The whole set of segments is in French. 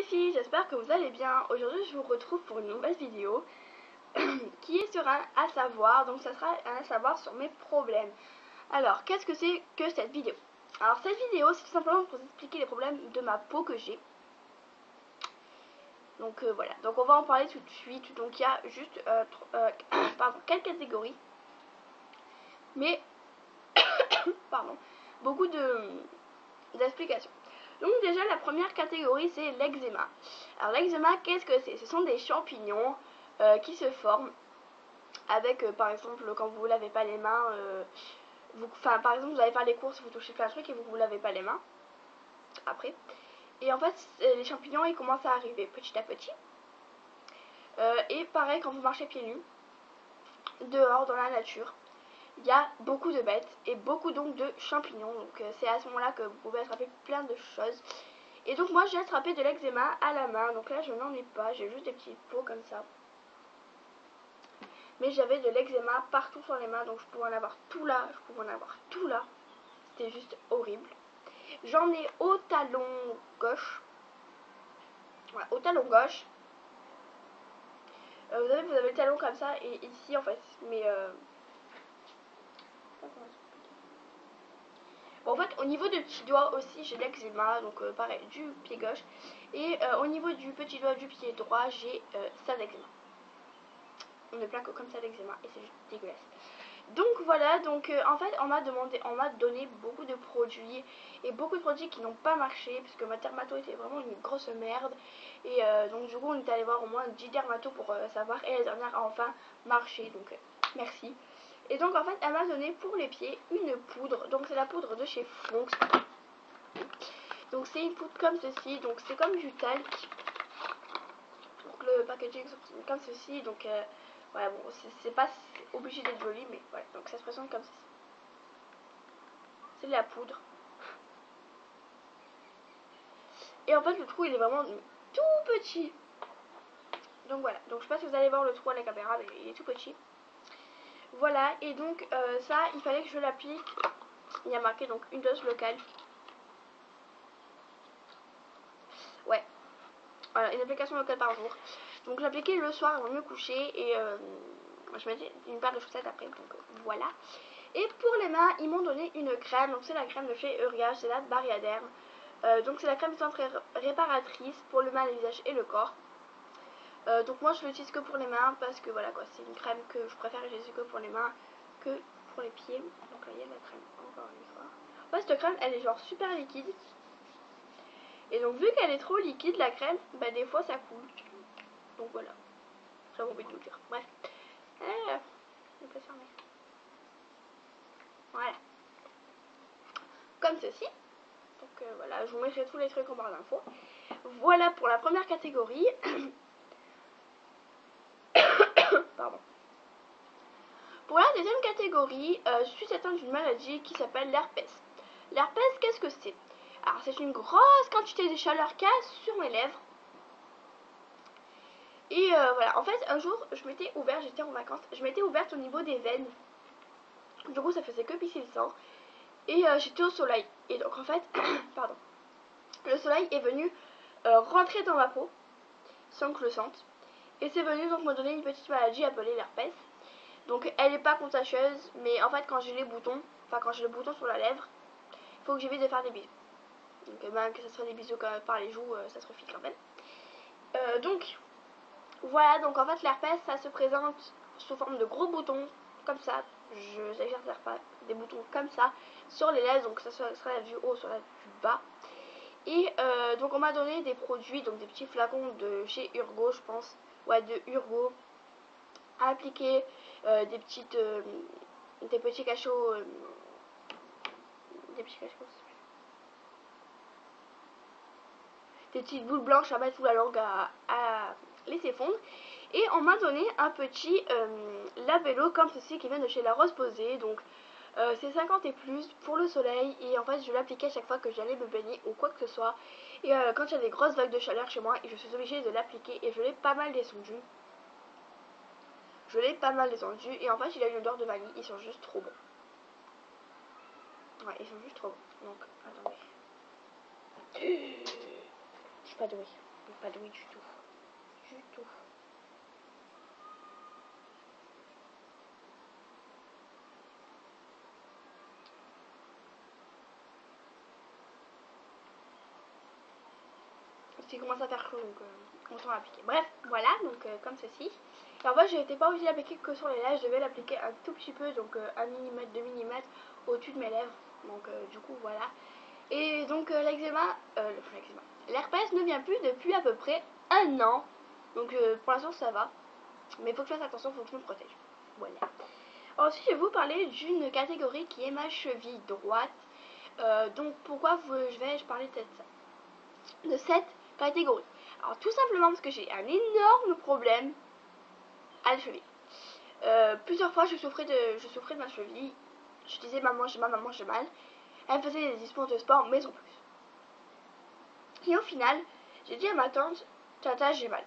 les filles, j'espère que vous allez bien. Aujourd'hui je vous retrouve pour une nouvelle vidéo qui est sur un à savoir, donc ça sera un à savoir sur mes problèmes. Alors qu'est-ce que c'est que cette vidéo? Alors cette vidéo c'est tout simplement pour vous expliquer les problèmes de ma peau que j'ai. Donc voilà, donc on va en parler tout de suite. Donc il y a juste pardon, 4 catégories, mais pardon, beaucoup d'explications. Donc déjà la première catégorie c'est l'eczéma. Alors l'eczéma, qu'est-ce que c'est? Ce sont des champignons qui se forment avec par exemple quand vous ne lavez pas les mains, par exemple vous allez faire les courses, vous touchez plein de trucs et vous ne vous lavez pas les mains après. Et en fait les champignons ils commencent à arriver petit à petit. Et pareil quand vous marchez pieds nus dehors dans la nature, il y a beaucoup de bêtes et beaucoup donc de champignons. Donc c'est à ce moment-là que vous pouvez attraper plein de choses. Et donc moi j'ai attrapé de l'eczéma à la main. Donc là je n'en ai pas, j'ai juste des petites peaux comme ça. Mais j'avais de l'eczéma partout sur les mains. Donc je pouvais en avoir tout là, je pouvais en avoir tout là. C'était juste horrible. J'en ai au talon gauche. Voilà, au talon gauche. Vous avez le talon comme ça et ici en fait. Mais bon, en fait au niveau du petit doigt aussi j'ai l'eczéma, donc pareil du pied gauche. Et au niveau du petit doigt du pied droit j'ai ça d'eczéma. On ne plaque comme ça l'eczéma et c'est juste dégueulasse. Donc voilà, donc en fait on m'a donné beaucoup de produits et beaucoup de produits qui n'ont pas marché parce que ma dermato était vraiment une grosse merde. Et donc du coup on est allé voir au moins 10 dermatos pour savoir, et la dernière a enfin marché, donc merci. Et donc en fait elle m'a donné pour les pieds une poudre, donc c'est la poudre de chez Fonx. Donc c'est une poudre comme ceci, donc c'est comme du talc. Donc le packaging est comme ceci, donc voilà, bon c'est pas obligé d'être joli, mais voilà, donc ça se présente comme ceci. C'est de la poudre. Et en fait le trou il est vraiment tout petit. Donc voilà, donc je sais pas si vous allez voir le trou à la caméra, mais il est tout petit. Voilà, et donc ça il fallait que je l'applique. Il y a marqué donc une dose locale. Ouais, voilà, une application locale par jour. Donc j'appliquais le soir avant de me coucher et je mettais une paire de chaussettes après, donc voilà. Et pour les mains ils m'ont donné une crème, donc c'est la crème de chez Uriage, c'est la Bariaderm. Donc c'est la crème centrée réparatrice pour le main, le visage et le corps. Donc moi je l'utilise que pour les mains parce que voilà quoi, c'est une crème que je préfère utiliser que pour les mains que pour les pieds. Donc là il y a la crème encore une fois. En fait cette crème elle est genre super liquide. Et donc vu qu'elle est trop liquide la crème, bah des fois ça coule. Donc voilà, j'avais envie de vous dire. Bref. On peut fermer. Voilà. Comme ceci. Donc voilà, je vous mettrai tous les trucs en barre d'infos. Voilà pour la première catégorie. Pardon. Pour la deuxième catégorie, je suis atteinte d'une maladie qui s'appelle l'herpès. L'herpès, qu'est-ce que c'est? Alors c'est une grosse quantité de chaleur qu'il y a sur mes lèvres. Et voilà, en fait un jour je m'étais ouverte, j'étais en vacances, je m'étais ouverte au niveau des veines. Du coup ça faisait que pisser le sang. Et j'étais au soleil. Et donc en fait, pardon, le soleil est venu rentrer dans ma peau sans que je le sente. Et c'est venu donc me donner une petite maladie appelée l'herpès. Donc elle n'est pas contagieuse, mais en fait quand j'ai les boutons, enfin quand j'ai le bouton sur la lèvre, il faut que j'évite de faire des bisous. Donc même que ce soit des bisous par les joues, ça se refile quand même. Donc voilà, donc en fait l'herpès ça se présente sous forme de gros boutons, comme ça, je n'exagère pas, des boutons comme ça, sur les lèvres, donc ça sera du haut, sur la du bas. Et donc on m'a donné des produits, donc des petits flacons de chez Urgo je pense, ouais de Urgo, à appliquer, des petits cachots, des petites boules blanches à mettre sous la langue à laisser fondre. Et on m'a donné un petit labello comme ceci qui vient de chez La Rose Posay. Donc c'est 50 et plus pour le soleil. Et en fait je l'appliquais à chaque fois que j'allais me baigner ou quoi que ce soit. Et quand il y a des grosses vagues de chaleur chez moi, et je suis obligée de l'appliquer. Et je l'ai pas mal descendu. Et en fait il a une odeur de vanille. Ils sont juste trop bons. Ouais, ils sont juste trop bons. Donc attendez. Je suis pas douée. Pas douée du tout. Du tout. Il commence à faire chaud, donc autant l'appliquer. Bref, voilà, donc comme ceci. Et en fait, je n'étais pas obligée d'appliquer que sur les lèvres, je devais l'appliquer un tout petit peu, donc 1 mm, 2 mm au-dessus de mes lèvres. Donc du coup, voilà. Et donc l'herpès ne vient plus depuis à peu près 1 an. Donc pour l'instant, ça va. Mais il faut que je fasse attention, il faut que je me protège. Voilà. Ensuite, je vais vous parler d'une catégorie qui est ma cheville droite. Donc pourquoi vais-je parler de cette catégorie? Alors tout simplement parce que j'ai un énorme problème à la cheville. Plusieurs fois je souffrais de ma cheville. Je disais maman j'ai mal, maman j'ai mal. Elle me faisait des sports de sport mais sans plus. Et au final j'ai dit à ma tante tata j'ai mal.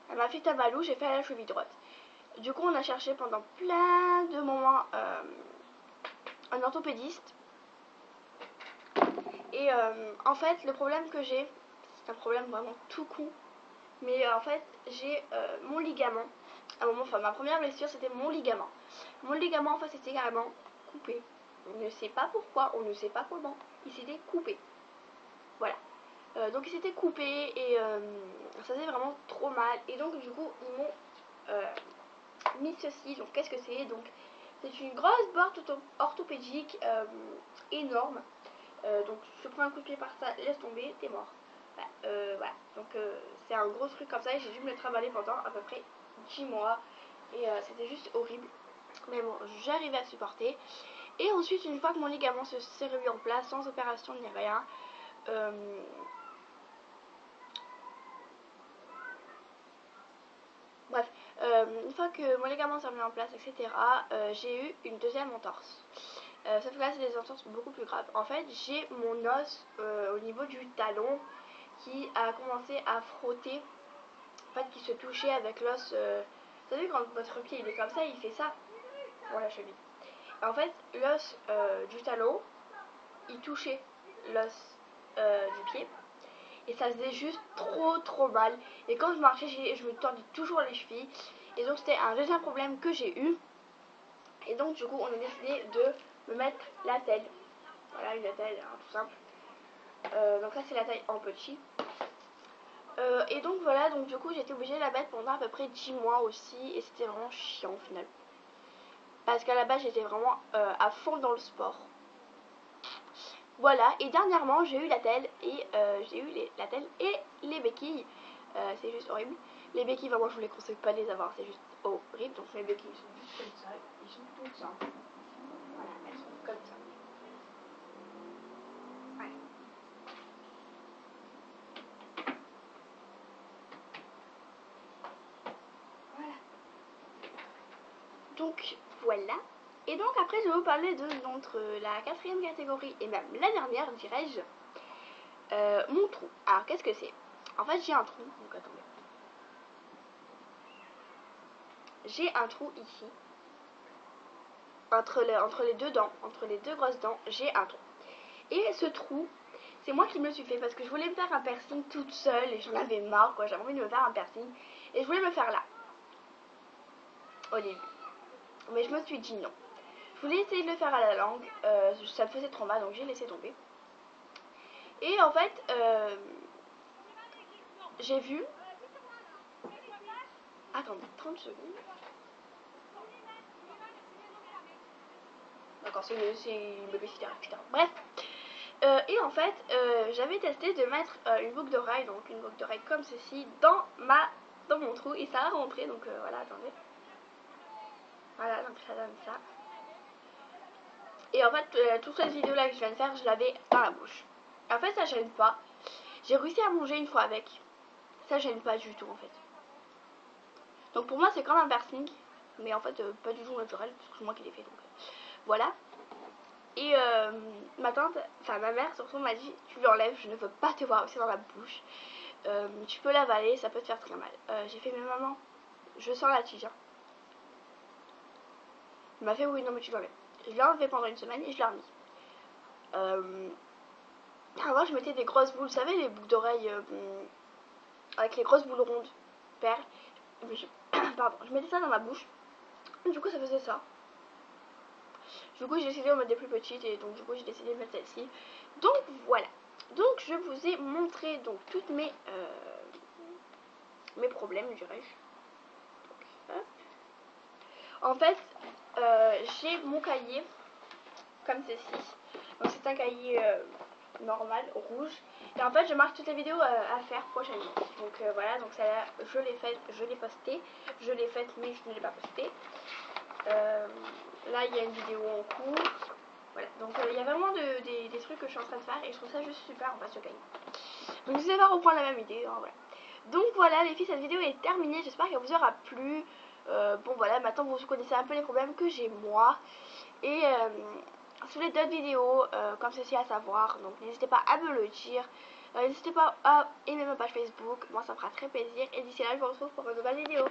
Elle m'a fait tabalou, j'ai fait à la cheville droite. Du coup on a cherché pendant plein de moments un orthopédiste. Et en fait le problème que j'ai, c'est un problème vraiment tout con. Mais en fait j'ai mon ligament. À un moment, enfin ma première blessure c'était mon ligament. Mon ligament en fait c'était carrément coupé. On ne sait pas pourquoi, on ne sait pas comment. Il s'était coupé. Voilà. Donc il s'était coupé et ça faisait vraiment trop mal. Et donc du coup ils m'ont mis ceci. Donc qu'est-ce que c'est? Donc c'est une grosse boîte orthopédique énorme. Donc je prends un coup de pied par ça, laisse tomber, t'es mort. Voilà. Donc c'est un gros truc comme ça et j'ai dû me le travailler pendant à peu près 10 mois. Et c'était juste horrible. Mais bon, j'arrivais à supporter. Et ensuite, une fois que mon ligament s'est remis en place, sans opération ni rien, bref, une fois que mon ligament s'est remis en place, etc., j'ai eu une deuxième entorse. Sauf que là, c'est des entorses beaucoup plus graves. En fait, j'ai mon os au niveau du talon qui a commencé à frotter, en fait, qui se touchait avec l'os. Vous savez, quand votre pied il est comme ça, il fait ça pour la cheville. En fait, l'os du talon, il touchait l'os du pied. Et ça faisait juste trop mal. Et quand je marchais, je me tordais toujours les chevilles. Et donc c'était un deuxième problème que j'ai eu. Et donc du coup, on a décidé de me mettre la telle. Voilà, une attelle, hein, tout simple. Donc là, c'est la taille en petit. Et donc voilà, donc du coup, j'étais obligée de la mettre pendant à peu près 10 mois aussi. Et c'était vraiment chiant au final. Parce qu'à la base, j'étais vraiment à fond dans le sport. Voilà, et dernièrement j'ai eu la telle et j'ai eu la telle et les béquilles. C'est juste horrible. Les béquilles, vraiment, je vous les conseille pas de les avoir, c'est juste horrible. Donc mes béquilles sont juste comme ça, ils sont toutes simples. Voilà, elles sont comme ça. Ouais. Voilà. Donc voilà. Et donc après je vais vous parler d'entre la quatrième catégorie et même la dernière, dirais-je, mon trou. Alors qu'est-ce que c'est? En fait j'ai un trou, donc attendez. J'ai un trou ici. Entre les deux dents, entre les deux grosses dents, j'ai un trou. Et ce trou, c'est moi qui me le suis fait parce que je voulais me faire un piercing toute seule et j'en avais marre, quoi. J'avais envie de me faire un piercing et je voulais me faire là, au début. Mais je me suis dit non. Je voulais essayer de le faire à la langue, ça me faisait trop mal donc j'ai laissé tomber. Et en fait, j'ai vu. Attendez, 30 secondes. D'accord, c'est une babysitter, putain. Bref. Et en fait, j'avais testé de mettre une boucle d'oreille, donc une boucle d'oreille comme ceci, dans mon trou et ça a rentré. Donc voilà, attendez. Voilà, donc ça donne ça. Et en fait, toute cette vidéo là que je viens de faire, je l'avais dans la bouche. En fait, ça gêne pas. J'ai réussi à manger une fois avec. Ça gêne pas du tout en fait. Donc pour moi, c'est comme un piercing, mais en fait, pas du tout naturel, parce que c'est moi qui l'ai fait. Donc voilà. Et ma tante, enfin ma mère surtout m'a dit tu lui enlèves, je ne veux pas te voir aussi dans la bouche. Tu peux l'avaler, ça peut te faire très mal. J'ai fait mais maman, je sens la tige. Il m'a fait oui non mais tu l'enlèves. Je l'ai enlevé pendant une semaine et je l'ai remis. Avant je mettais des grosses boules, vous savez les boucles d'oreilles avec les grosses boules rondes. Père, pardon, je mettais ça dans ma bouche. Du coup, ça faisait ça. Du coup, j'ai décidé de mettre des plus petites et donc du coup, j'ai décidé de mettre celle-ci. Donc voilà. Donc je vous ai montré donc toutes mes problèmes, dirais-je. En fait, j'ai mon cahier comme ceci. Donc c'est un cahier normal, rouge. Et en fait, je marque toutes les vidéos à faire prochainement. Donc voilà, donc ça là, je l'ai faite, je l'ai postée. Je l'ai faite, mais je ne l'ai pas postée. Là, il y a une vidéo en cours. Voilà, donc il y a vraiment des trucs que je suis en train de faire et je trouve ça juste super en fait ce cahier. Donc n'hésitez pas à reprendre la même idée. Hein, voilà. Donc voilà les filles, cette vidéo est terminée. J'espère qu'elle vous aura plu. Bon voilà, maintenant vous connaissez un peu les problèmes que j'ai moi. Et si vous voulez d'autres vidéos comme ceci à savoir, donc n'hésitez pas à me le dire. N'hésitez pas à aimer ma page Facebook, moi ça me fera très plaisir. Et d'ici là, je vous retrouve pour une nouvelle vidéo.